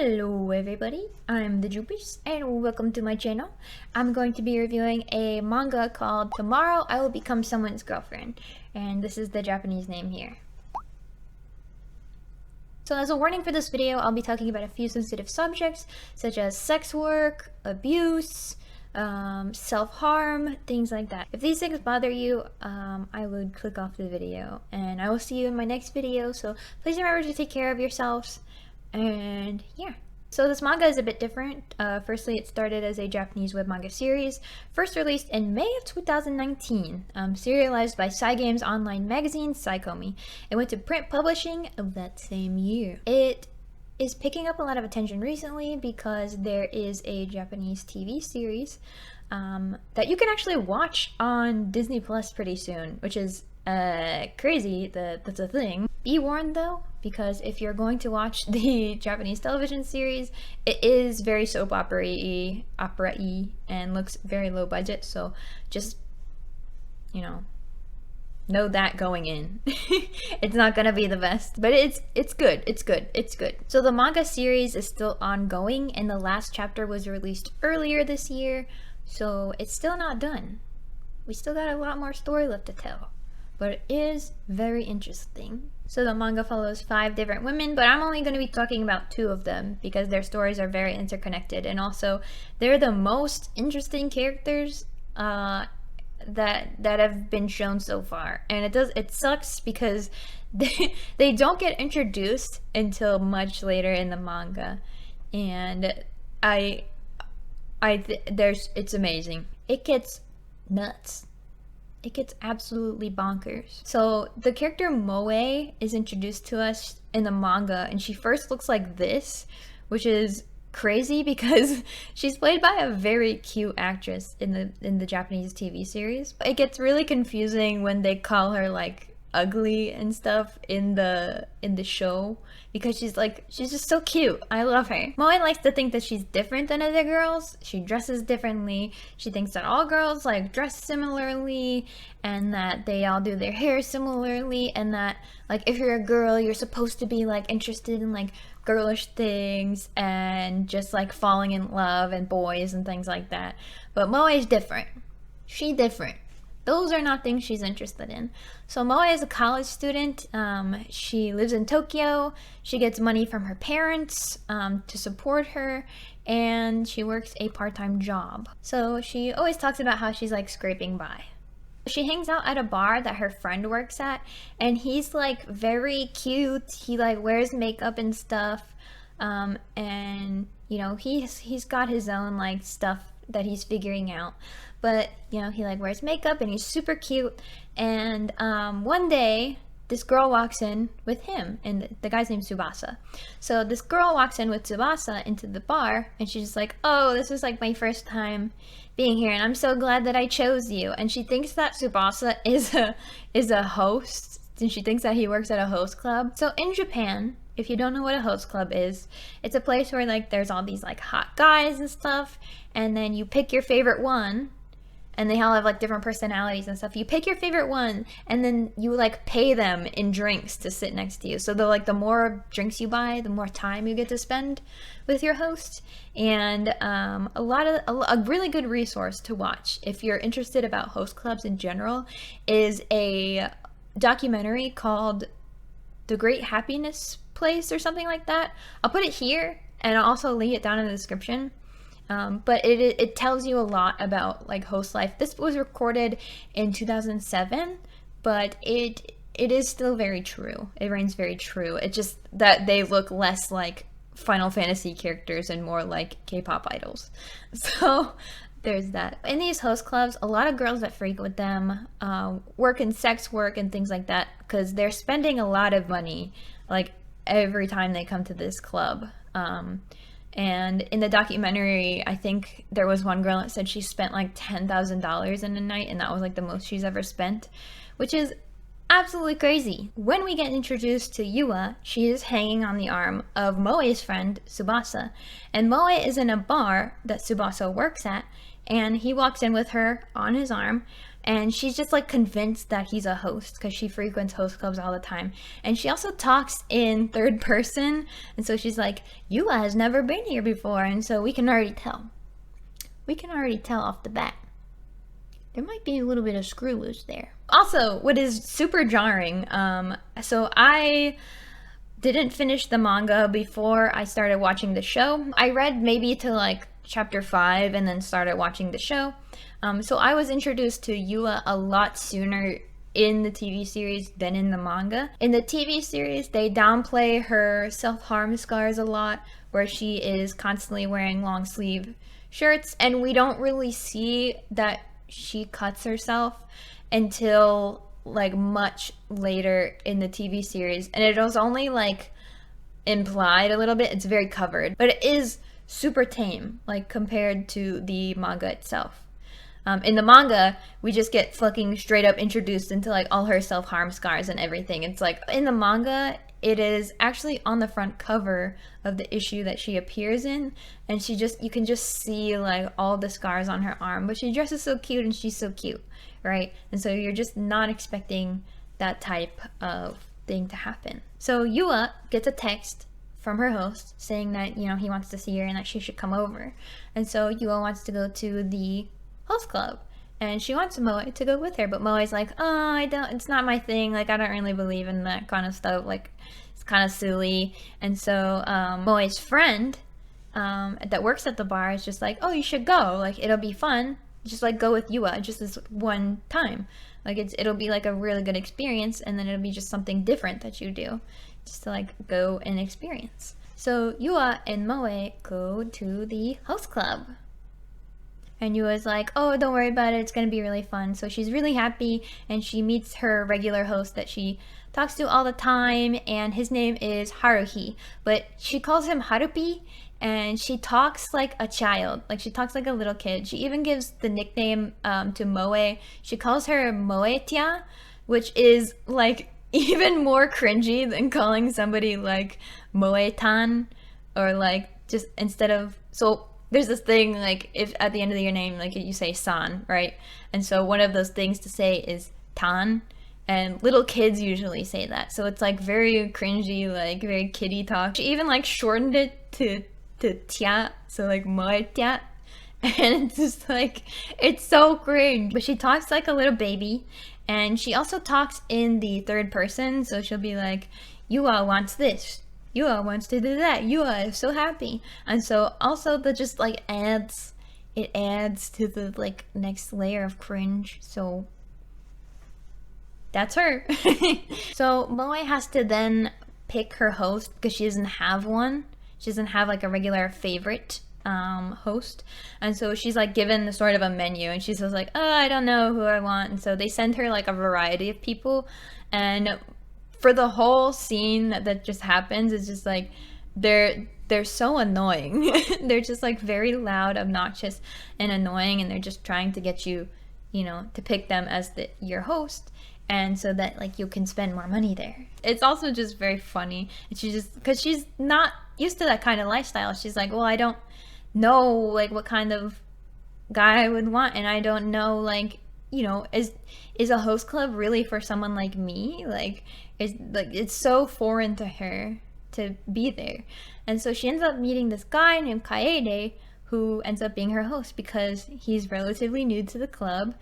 Hello everybody, I'm the Jupis and welcome to my channel. I'm going to be reviewing a manga called Tomorrow I Will Become Someone's Girlfriend, and this is the Japanese name here. So as a warning for this video, I'll be talking about a few sensitive subjects such as sex work, abuse, self-harm, things like that. If these things bother you, I would click off the video, and I will see you in my next video, so please remember to take care of yourselves. And yeah, so this manga is a bit different. Firstly, it started as a Japanese web manga series, first released in May of 2019, serialized by Cygames online magazine Psychomi. It went to print publishing of that same year. It is picking up a lot of attention recently because there is a Japanese TV series that you can actually watch on Disney Plus pretty soon, which is crazy that that's a thing. Be warned though, because if you're going to watch the Japanese television series, it is very soap opera-y and looks very low budget, so just, know that going in. It's not gonna be the best, but it's good. It's good. So the manga series is still ongoing, and the last chapter was released earlier this year, so it's still not done. We still got a lot more story left to tell, but it is very interesting. So the manga follows 5 different women, but I'm only going to be talking about 2 of them because their stories are very interconnected, and also they're the most interesting characters that have been shown so far. And it sucks because they don't get introduced until much later in the manga, and it's amazing. It gets nuts. It gets absolutely bonkers. So the character Moe is introduced to us in the manga, and she first looks like this, which is crazy because she's played by a very cute actress in the Japanese TV series. It gets really confusing when they call her like ugly and stuff in the show, because she's just so cute. I love her. Moe likes to think that she's different than other girls. She dresses differently. She thinks that all girls like dress similarly, and that they all do their hair similarly, and that like if you're a girl, you're supposed to be like interested in like girlish things and just like falling in love and boys and things like that. But Moe is different. She's different. Those are not things she's interested in. So Moe is a college student. She lives in Tokyo. She gets money from her parents to support her, and she works a part-time job. So she always talks about how she's like scraping by. She hangs out at a bar that her friend works at, and he's like very cute. He like wears makeup and stuff, and he's got his own like stuff that he's figuring out. But he like wears makeup and he's super cute, and one day this girl walks in with him, and the guy's named Tsubasa. So this girl walks in with Tsubasa into the bar, and she's just like, oh, this was like my first time being here, and I'm so glad that I chose you. And she thinks that Tsubasa is a host, and she thinks that he works at a host club. So in Japan, if you don't know what a host club is, it's a place where like there's all these like hot guys and stuff, and then you pick your favorite one, and they all have like different personalities and stuff. You pick your favorite one, and then you like pay them in drinks to sit next to you. So the more drinks you buy, the more time you get to spend with your host. And a really good resource to watch if you're interested about host clubs in general is a documentary called The Great Happiness Place or something like that. I'll put it here, and I'll also link it down in the description. But it tells you a lot about like host life. This was recorded in 2007, but it is still very true. It reigns very true. It's just that they look less like Final Fantasy characters and more like K-pop idols. So there's that. In these host clubs, a lot of girls that frequent them work in sex work and things like that, because they're spending a lot of money like every time they come to this club. And in the documentary, I think there was one girl that said she spent like $10,000 in a night, and that was like the most she's ever spent, which is absolutely crazy. When we get introduced to Yua, she is hanging on the arm of Moe's friend Tsubasa, and Moe is in a bar that Tsubasa works at, and he walks in with her on his arm, And she's just like convinced that he's a host because she frequents host clubs all the time. And she also talks in third person. And so she's like, Yua has never been here before. And so we can already tell. We can already tell off the bat. There might be a little bit of screw loose there. Also, what is super jarring, so I didn't finish the manga before I started watching the show. I read maybe to like chapter 5 and then started watching the show. So I was introduced to Yua a lot sooner in the TV series than in the manga. In the TV series, they downplay her self-harm scars a lot, where she is constantly wearing long sleeve shirts, and we don't really see that she cuts herself until like much later in the TV series, and it was only like implied a little bit. It's very covered, but it is super tame like compared to the manga itself. In the manga, we just get fucking straight up introduced into like all her self-harm scars and everything. It's like in the manga, it is actually on the front cover of the issue that she appears in, and you can just see like all the scars on her arm, but she dresses so cute and she's so cute, right? And so you're just not expecting that type of thing to happen. So Yua gets a text from her host saying that, you know, he wants to see her and that she should come over. And so Yua wants to go to the host club, and she wants Moe to go with her, but Moe's like, oh, it's not my thing, like I don't really believe in that kind of stuff, like it's kind of silly. And so Moe's friend that works at the bar is just like, oh, you should go, like it'll be fun, just like go with Yua just this one time, like it'll be like a really good experience, and then it'll be just something different that you do, just to like go and experience. So Yua and Moe go to the host club. And Yua's like, oh, don't worry about it, it's gonna be really fun. So she's really happy, and she meets her regular host that she talks to all the time, and his name is Haruhi, but she calls him Harupi, and she talks like a child, like she talks like a little kid. She even gives the nickname to Moe. She calls her Moetia, which is like even more cringy than calling somebody like Moetan, or like just instead of, so there's this thing like if at the end of your name like you say san, right? And so one of those things to say is tan, and little kids usually say that, so it's like very cringy, like very kiddie talk. She even like shortened it to tia, so like moe tia, and it's just like, it's so cringe. But she talks like a little baby, and she also talks in the third person, so she'll be like, Yua wants this, Yua wants to do that, Yua is so happy. And so also that just like adds to the like next layer of cringe. So that's her. So Moe has to then pick her host because she doesn't have one. She doesn't have like a regular favorite host, and so she's like given the sort of a menu, and she says like, oh, I don't know who I want. And so they send her like a variety of people, and for the whole scene that just happens, it's just like they're so annoying. They're just like very loud, obnoxious, and annoying, and they're just trying to get you, you know, to pick them as your host, and so that like you can spend more money there. It's also just very funny, and she just, because she's not used to that kind of lifestyle, she's like, well, I don't know like what kind of guy I would want, and I don't know, like, you know, is a host club really for someone like me? Like it's so foreign to her to be there. And so she ends up meeting this guy named Kaede, who ends up being her host because he's relatively new to the club.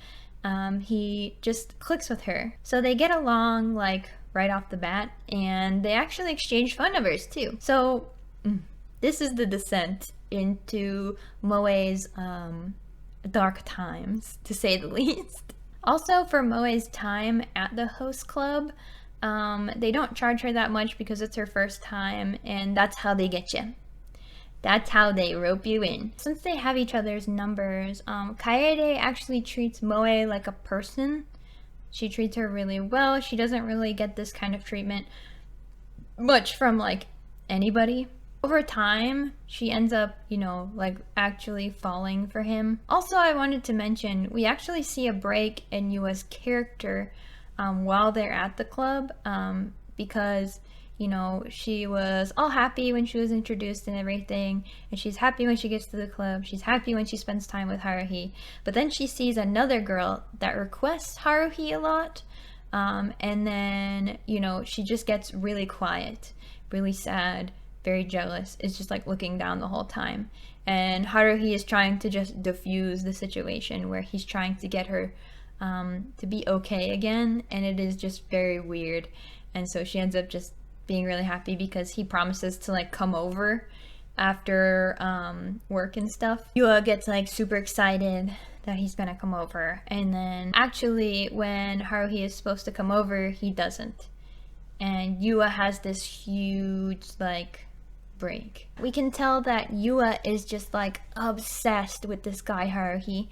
He just clicks with her, so they get along like right off the bat, and they actually exchange phone numbers too. So this is the descent into Moe's dark times, to say the least. Also, for Moe's time at the host club, they don't charge her that much because it's her first time, and that's how they get you. That's how they rope you in. Since they have each other's numbers, Kaede actually treats Moe like a person. She treats her really well. She doesn't really get this kind of treatment much from like anybody. Over time, she ends up, you know, like actually falling for him. Also, I wanted to mention, we actually see a break in Yua's character while they're at the club, because you know, she was all happy when she was introduced and everything, and she's happy when she gets to the club, she's happy when she spends time with Haruhi, but then she sees another girl that requests Haruhi a lot, and then, you know, she just gets really quiet, really sad, very jealous, is just like looking down the whole time. And Haruhi is trying to just diffuse the situation where he's trying to get her to be okay again, and it is just very weird. And so she ends up just being really happy because he promises to like come over after work and stuff. Yua gets like super excited that he's gonna come over, and then actually when Haruhi is supposed to come over, he doesn't, and Yua has this huge like break. We can tell that Yua is just like obsessed with this guy Haruhi,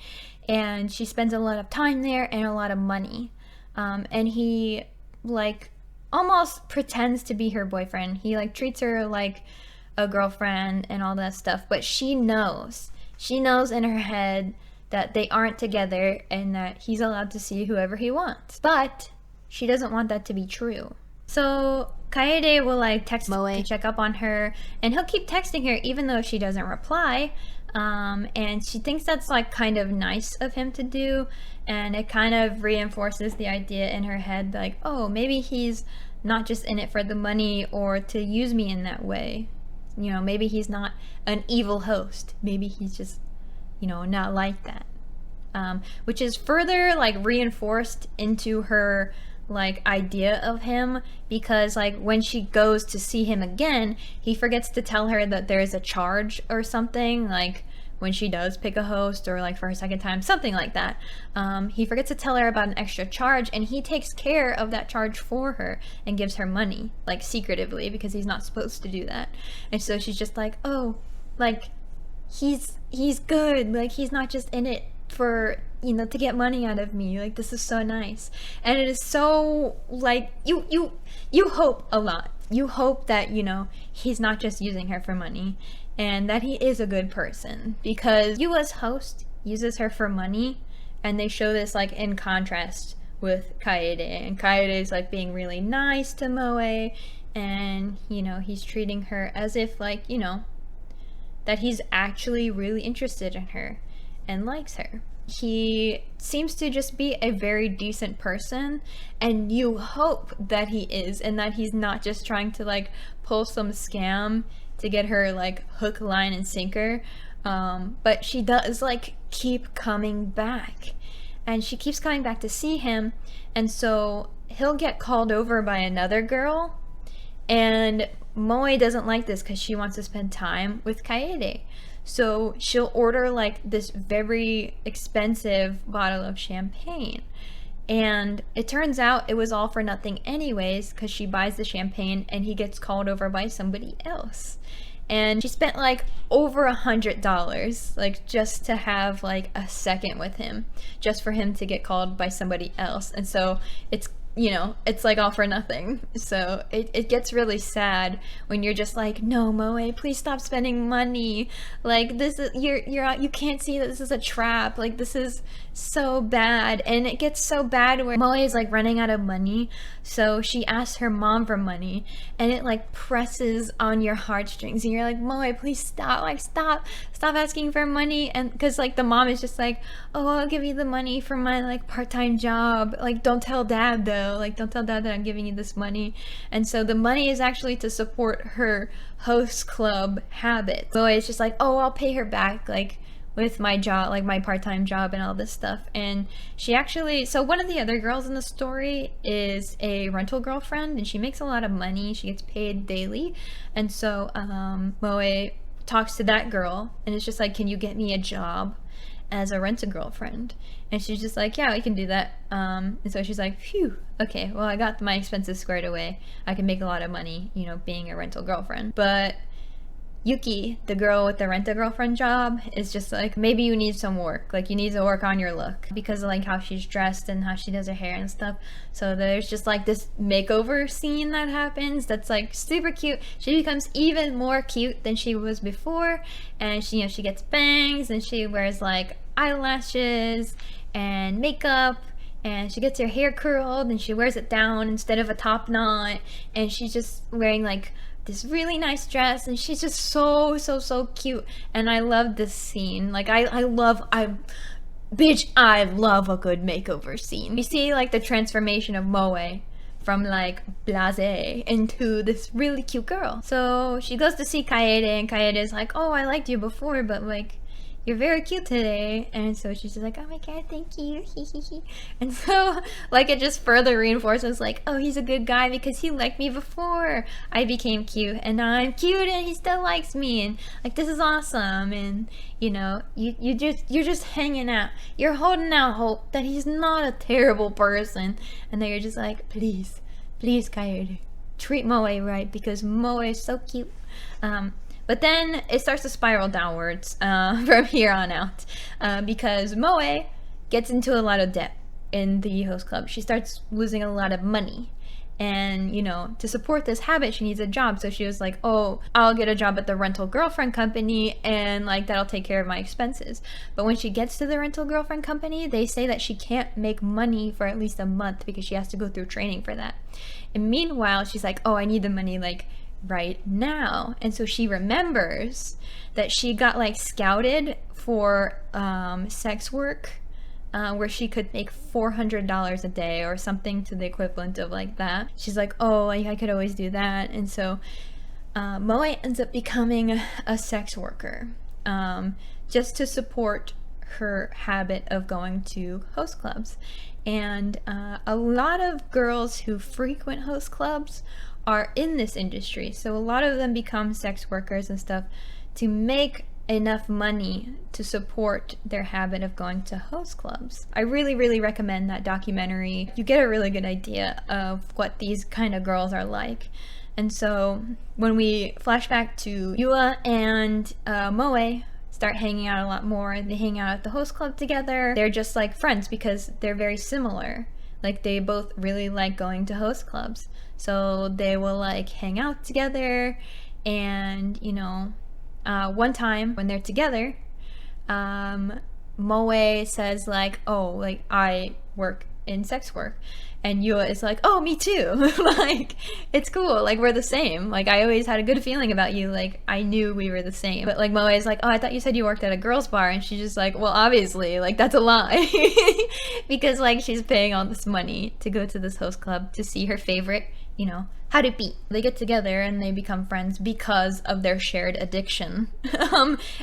and she spends a lot of time there and a lot of money, and he like almost pretends to be her boyfriend. He like treats her like a girlfriend and all that stuff, but she knows in her head that they aren't together and that he's allowed to see whoever he wants, but she doesn't want that to be true. So Kaede will like text Moe to check up on her, and he'll keep texting her even though she doesn't reply, and she thinks that's like kind of nice of him to do, and it kind of reinforces the idea in her head like, oh, maybe he's not just in it for the money or to use me in that way, you know, maybe he's not an evil host, maybe he's just, you know, not like that, which is further like reinforced into her like idea of him, because like when she goes to see him again, he forgets to tell her that there's a charge or something, like when she does pick a host or like for her second time, something like that. He forgets to tell her about an extra charge, and he takes care of that charge for her and gives her money like secretively, because he's not supposed to do that. And so she's just like, oh, like he's good, like he's not just in it for, you know, to get money out of me, like this is so nice. And it is so like you hope a lot, you hope that, you know, he's not just using her for money and that he is a good person, because Yua's host uses her for money, and they show this like in contrast with Kaede, and Kaede is like being really nice to Moe, and you know, he's treating her as if like, you know, that he's actually really interested in her and likes her. He seems to just be a very decent person, and you hope that he is, and that he's not just trying to like pull some scam to get her like hook, line, and sinker. But she does like keep coming back, and she keeps coming back to see him, and so he'll get called over by another girl, and Moe doesn't like this because she wants to spend time with Kaede. So she'll order like this very expensive bottle of champagne, and it turns out it was all for nothing anyways, because she buys the champagne and he gets called over by somebody else, and she spent like over $100 like just to have like a second with him, just for him to get called by somebody else. And so it's, you know, it's like all for nothing. So it gets really sad when you're just like, no, Moe, please stop spending money. Like this is, you can't see that this is a trap. Like this is so bad. And it gets so bad where Moe is like running out of money. So she asks her mom for money, and it like presses on your heartstrings, and you're like, Moe, please stop, like stop asking for money. And because like the mom is just like, oh, I'll give you the money for my like part-time job, like don't tell dad though, like don't tell dad that I'm giving you this money. And so the money is actually to support her host club habit. So it's just like, oh, I'll pay her back like with my job, like my part-time job and all this stuff. And she actually, so one of the other girls in the story is a rental girlfriend, and she makes a lot of money, she gets paid daily. And so Moe talks to that girl, and it's just like, can you get me a job as a rental girlfriend? And she's just like, yeah, we can do that. And so she's like, phew, okay, well, I got my expenses squared away, I can make a lot of money, you know, being a rental girlfriend. But Yuki, the girl with the rent-a-girlfriend job, is just like, maybe you need some work, like you need to work on your look, because of like how she's dressed and how she does her hair and stuff. So there's just like this makeover scene that happens that's like super cute. She becomes even more cute than she was before, and she, you know, she gets bangs, and she wears like eyelashes and makeup, and she gets her hair curled and she wears it down instead of a top knot, and she's just wearing like this really nice dress, and she's just so cute. And I love this scene. Like I love a good makeover scene. You see like the transformation of Moe from like blasé into this really cute girl. So she goes to see Kaede, and Kaede is like, oh, I liked you before, but like you're very cute today. And so she's just like, oh my god, thank you. And so like it just further reinforces like, oh, he's a good guy because he liked me before I became cute, and now I'm cute and he still likes me, and like this is awesome. And you know, you're just hanging out, you're holding out hope that he's not a terrible person, and then you're just like, please Kaede, treat Moe right because Moe is so cute. But then it starts to spiral downwards from here on out because Moe gets into a lot of debt in the host club. She starts losing a lot of money. And, you know, to support this habit, she needs a job. So she was like, oh, I'll get a job at the rental girlfriend company, and like that'll take care of my expenses. But when she gets to the rental girlfriend company, they say that she can't make money for at least a month because she has to go through training for that. And meanwhile, she's like, oh, I need the money like right now. And so she remembers that she got like scouted for sex work where she could make $400 a day or something to the equivalent of like that. She's like, oh, like I could always do that. And so Moe ends up becoming a sex worker just to support her habit of going to host clubs. And a lot of girls who frequent host clubs are in this industry. So a lot of them become sex workers and stuff to make enough money to support their habit of going to host clubs. I really recommend that documentary. You get a really good idea of what these kind of girls are like. And so when we flash back to Yua and Moe start hanging out a lot more, they hang out at the host club together. They're just like friends because they're very similar. Like they both really like going to host clubs. So they will like hang out together, and you know, one time when they're together, Moe says like, oh, like I work in sex work, and Yua is like, oh, me too. Like it's cool, like we're the same, like I always had a good feeling about you, like I knew we were the same. But like Moe is like, oh, I thought you said you worked at a girls bar, and she's just like, well, obviously, like that's a lie. Because like she's paying all this money to go to this host club to see her favorite, you know, how to beat. They get together and they become friends because of their shared addiction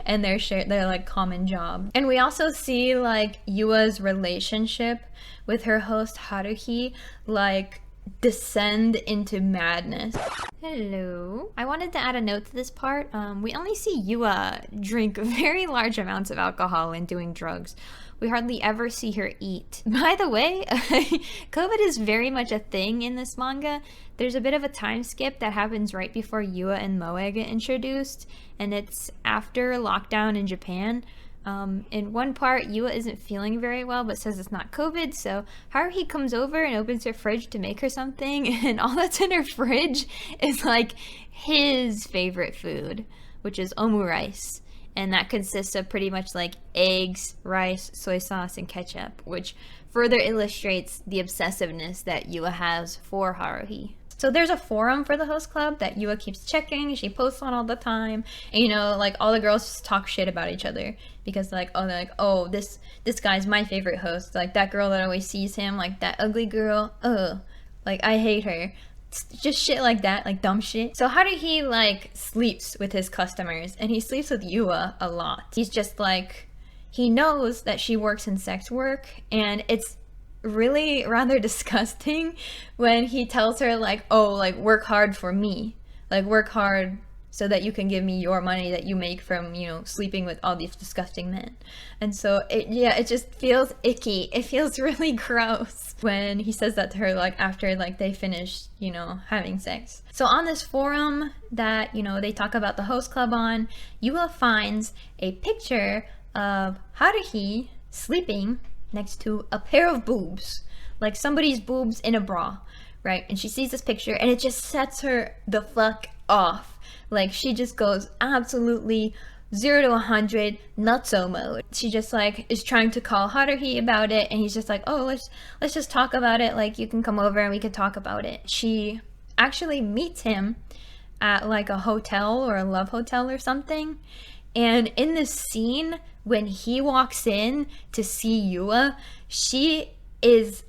and their like common job. And we also see like Yua's relationship with her host Haruhi like descend into madness. Hello. I wanted to add a note to this part. We only see Yua drink very large amounts of alcohol and doing drugs. We hardly ever see her eat. By the way, COVID is very much a thing in this manga. There's a bit of a time skip that happens right before Yua and Moe get introduced, and it's after lockdown in Japan. In one part, Yua isn't feeling very well but says it's not COVID, so Haruhi comes over and opens her fridge to make her something, and all that's in her fridge is like his favorite food, which is omurice. And that consists of pretty much like eggs, rice, soy sauce, and ketchup, which further illustrates the obsessiveness that Yua has for Haruhi. So there's a forum for the host club that Yua keeps checking. She posts on all the time. And you know, like all the girls just talk shit about each other because like, oh, they're like, oh, this guy's my favorite host. Like that girl that always sees him, like that ugly girl, ugh, like I hate her. Just shit like that, like dumb shit. So how did he like sleeps with his customers, and he sleeps with Yua a lot. He's just like, he knows that she works in sex work, and it's really rather disgusting when he tells her like, oh, like work hard for me, like work hard so that you can give me your money that you make from, you know, sleeping with all these disgusting men. And so it just feels icky. It feels really gross when he says that to her, like after like they finish, you know, having sex. So on this forum that, you know, they talk about the host club on, Yua finds a picture of Haruhi sleeping next to a pair of boobs, like somebody's boobs in a bra, right? And she sees this picture and it just sets her the fuck off. Like she just goes absolutely 0 to 100 nutso mode. She just like is trying to call Haruhi about it, and he's just like, oh, let's just talk about it, like you can come over and we can talk about it. She actually meets him at like a hotel or a love hotel or something, and in this scene when he walks in to see Yua, she is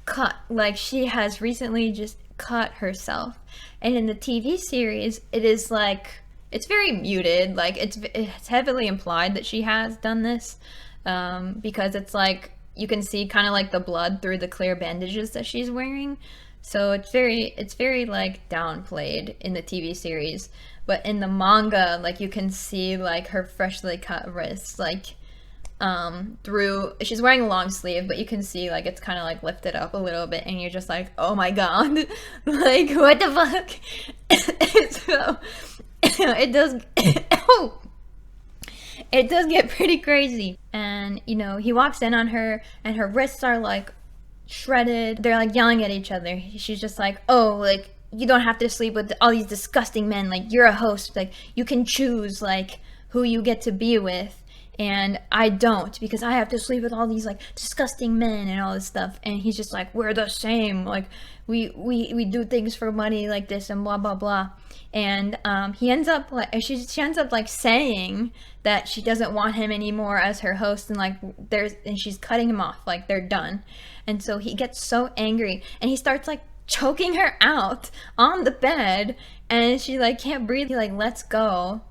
cut, like she has recently just cut herself. And in the TV series, it is like, it's very muted, like it's heavily implied that she has done this, because it's like you can see kind of like the blood through the clear bandages that she's wearing. So it's very like downplayed in the TV series, but in the manga, like you can see like her freshly cut wrists, like through, she's wearing a long sleeve, but you can see like it's kind of like lifted up a little bit, and you're just like, oh my god, like what the fuck. So it does it does get pretty crazy. And you know, he walks in on her and her wrists are like shredded. They're like yelling at each other. She's just like, oh, like you don't have to sleep with all these disgusting men, like you're a host, like you can choose like who you get to be with, and I don't, because I have to sleep with all these like disgusting men and all this stuff. And he's just like, we're the same, like we do things for money like this and blah blah blah. And he ends up like, she ends up like saying that she doesn't want him anymore as her host, and like and she's cutting him off, like they're done. And so he gets so angry and he starts like choking her out on the bed, and she like can't breathe. He like lets go,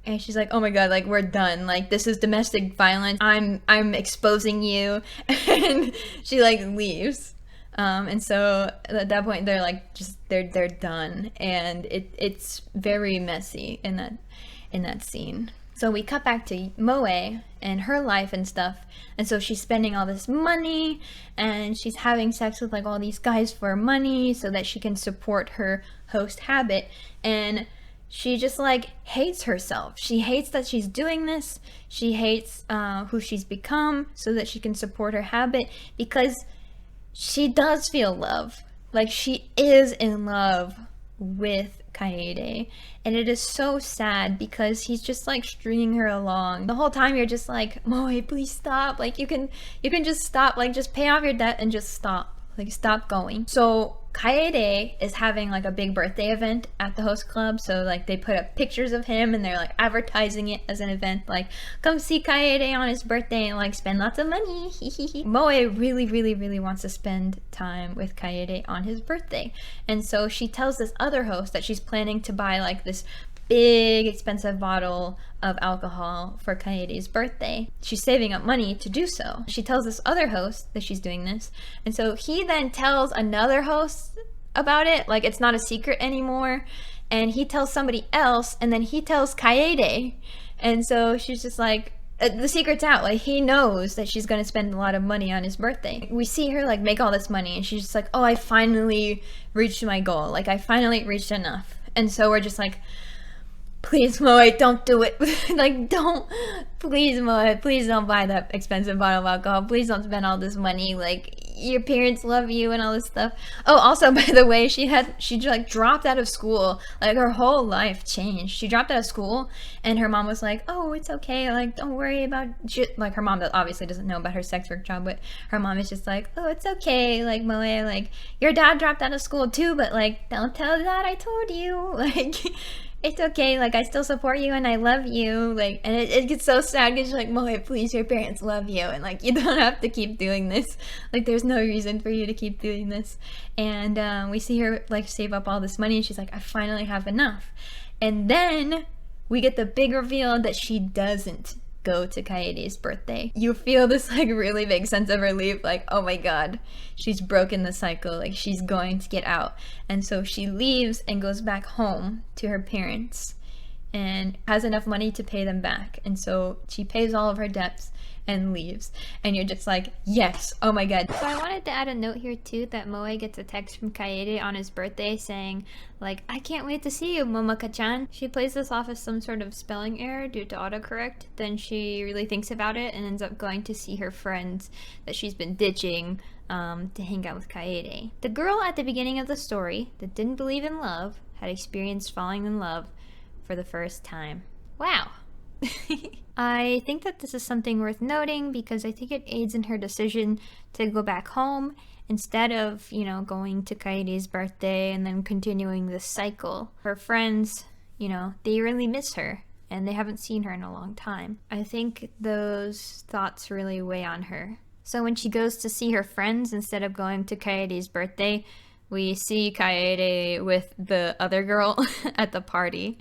and she's like, oh my god, like we're done, like this is domestic violence, I'm exposing you. And she like leaves. And so at that point they're like just they're done, and it's very messy in that scene. So we cut back to Moe and her life and stuff, and so she's spending all this money and she's having sex with like all these guys for money so that she can support her host habit. And she just like hates herself. She hates that she's doing this. She hates who she's become so that she can support her habit, because she does feel love. Like she is in love with Kaede, and it is so sad because he's just like stringing her along the whole time. You're just like, Moe, please stop, like you can just stop, like just pay off your debt and just stop, like stop going. So Kaede is having like a big birthday event at the host club, so like they put up pictures of him and they're like advertising it as an event, like come see Kaede on his birthday and like spend lots of money. Moe really wants to spend time with Kaede on his birthday, and so she tells this other host that she's planning to buy like this big expensive bottle of alcohol for Kaede's birthday. She's saving up money to do so. She tells this other host that she's doing this, and so he then tells another host about it, like it's not a secret anymore, and he tells somebody else, and then he tells Kaede, and so she's just like, the secret's out, like he knows that she's gonna spend a lot of money on his birthday. We see her like make all this money, and she's just like, oh, I finally reached my goal, like I finally reached enough. And so we're just like, please, Moe, don't do it. Like, don't. Please, Moe, please don't buy that expensive bottle of alcohol. Please don't spend all this money. Like, your parents love you and all this stuff. Oh, also, by the way, she like dropped out of school. Like, her whole life changed. She dropped out of school, and her mom was like, oh, it's okay. Like, don't worry about shit. Like, her mom obviously doesn't know about her sex work job, but her mom is just like, oh, it's okay. Like, Moe, like, your dad dropped out of school too, but, like, don't tell Dad I told you. Like, it's okay, like I still support you and I love you, like, and it gets so sad because you're like, Moe, please, your parents love you, and like you don't have to keep doing this, like there's no reason for you to keep doing this. And we see her like save up all this money, and she's like, I finally have enough. And then we get the big reveal that she doesn't go to Kaede's birthday. You feel this like really big sense of relief, like, oh my god, she's broken the cycle, like she's going to get out. And so she leaves and goes back home to her parents and has enough money to pay them back, and so she pays all of her debts and leaves, and you're just like, yes, oh my god. So I wanted to add a note here too, that Moe gets a text from Kaede on his birthday saying like, I can't wait to see you, Momaka-chan. She plays this off as some sort of spelling error due to autocorrect. Then she really thinks about it and ends up going to see her friends that she's been ditching to hang out with Kaede. The girl at the beginning of the story that didn't believe in love had experienced falling in love for the first time. Wow. I think that this is something worth noting because I think it aids in her decision to go back home instead of, you know, going to Kaede's birthday and then continuing this cycle. Her friends, you know, they really miss her and they haven't seen her in a long time. I think those thoughts really weigh on her. So when she goes to see her friends instead of going to Kaede's birthday, we see Kaede with the other girl at the party.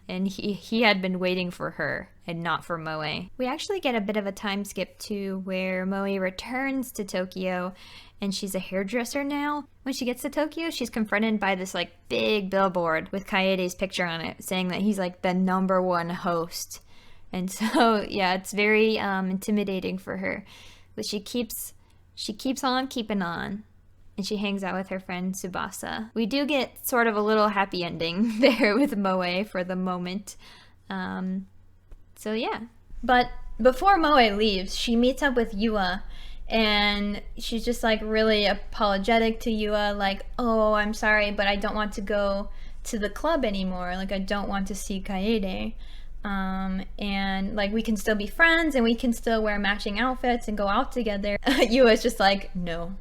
And he had been waiting for her and not for Moe. We actually get a bit of a time skip too, where Moe returns to Tokyo and she's a hairdresser now. When she gets to Tokyo, she's confronted by this like big billboard with Kaede's picture on it saying that he's like the #1 host. And so yeah, it's very intimidating for her. But she keeps on keeping on. And she hangs out with her friend Tsubasa. We do get sort of a little happy ending there with Moe for the moment. So yeah. But before Moe leaves, she meets up with Yua. And she's just like really apologetic to Yua. Like, oh, I'm sorry, but I don't want to go to the club anymore. Like, I don't want to see Kaede. And like we can still be friends and we can still wear matching outfits and go out together. Yua's just like, no.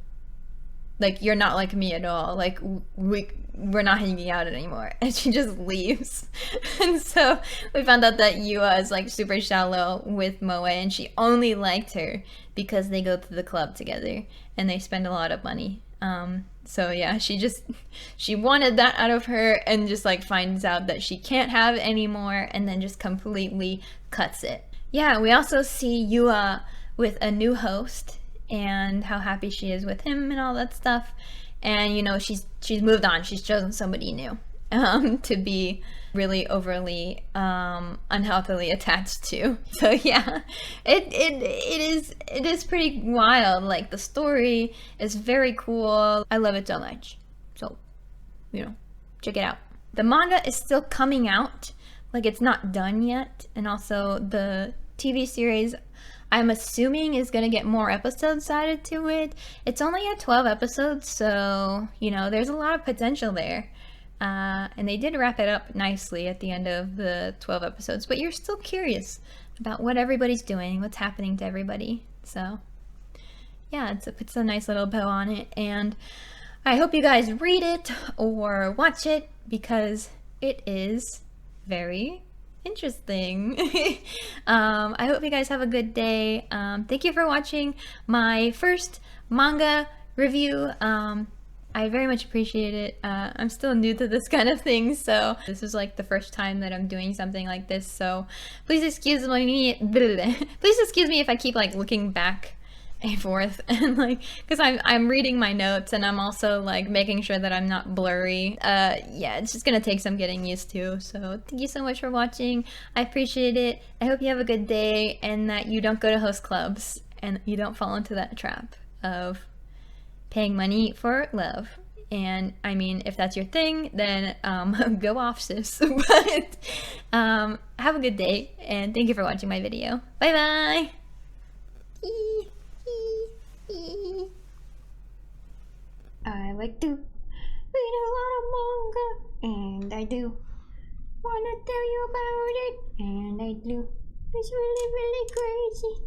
Like, you're not like me at all. Like, we're not hanging out anymore. And she just leaves. And so we found out that Yua is like super shallow with Moe and she only liked her because they go to the club together and they spend a lot of money. So yeah, she wanted that out of her and just like finds out that she can't have it anymore and then just completely cuts it. Yeah, we also see Yua with a new host and how happy she is with him and all that stuff. And you know, she's moved on. She's chosen somebody new to be really overly unhealthily attached to. So yeah, it is pretty wild. Like, the story is very cool. I love it so much. So, you know, check it out. The manga is still coming out. Like, it's not done yet. And also the TV series, I'm assuming, is going to get more episodes added to it. It's only at 12 episodes, so, you know, there's a lot of potential there. And they did wrap it up nicely at the end of the 12 episodes, but you're still curious about what everybody's doing, what's happening to everybody. So, yeah, it puts a nice little bow on it, and I hope you guys read it or watch it because it is very interesting. I hope you guys have a good day. Thank you for watching my first manga review. I very much appreciate it. I'm still new to this kind of thing, so this is like the first time that I'm doing something like this, so please excuse me if I keep like looking back and forth and like, because I'm reading my notes and I'm also like making sure that I'm not blurry. Yeah, it's just gonna take some getting used to. So thank you so much for watching. I appreciate it. I hope you have a good day and that you don't go to host clubs and you don't fall into that trap of paying money for love. And I mean, if that's your thing, then go off, sis. But have a good day and thank you for watching my video. Bye bye. I like to read a lot of manga, and I do wanna tell you about it, and I do. It's really, really crazy.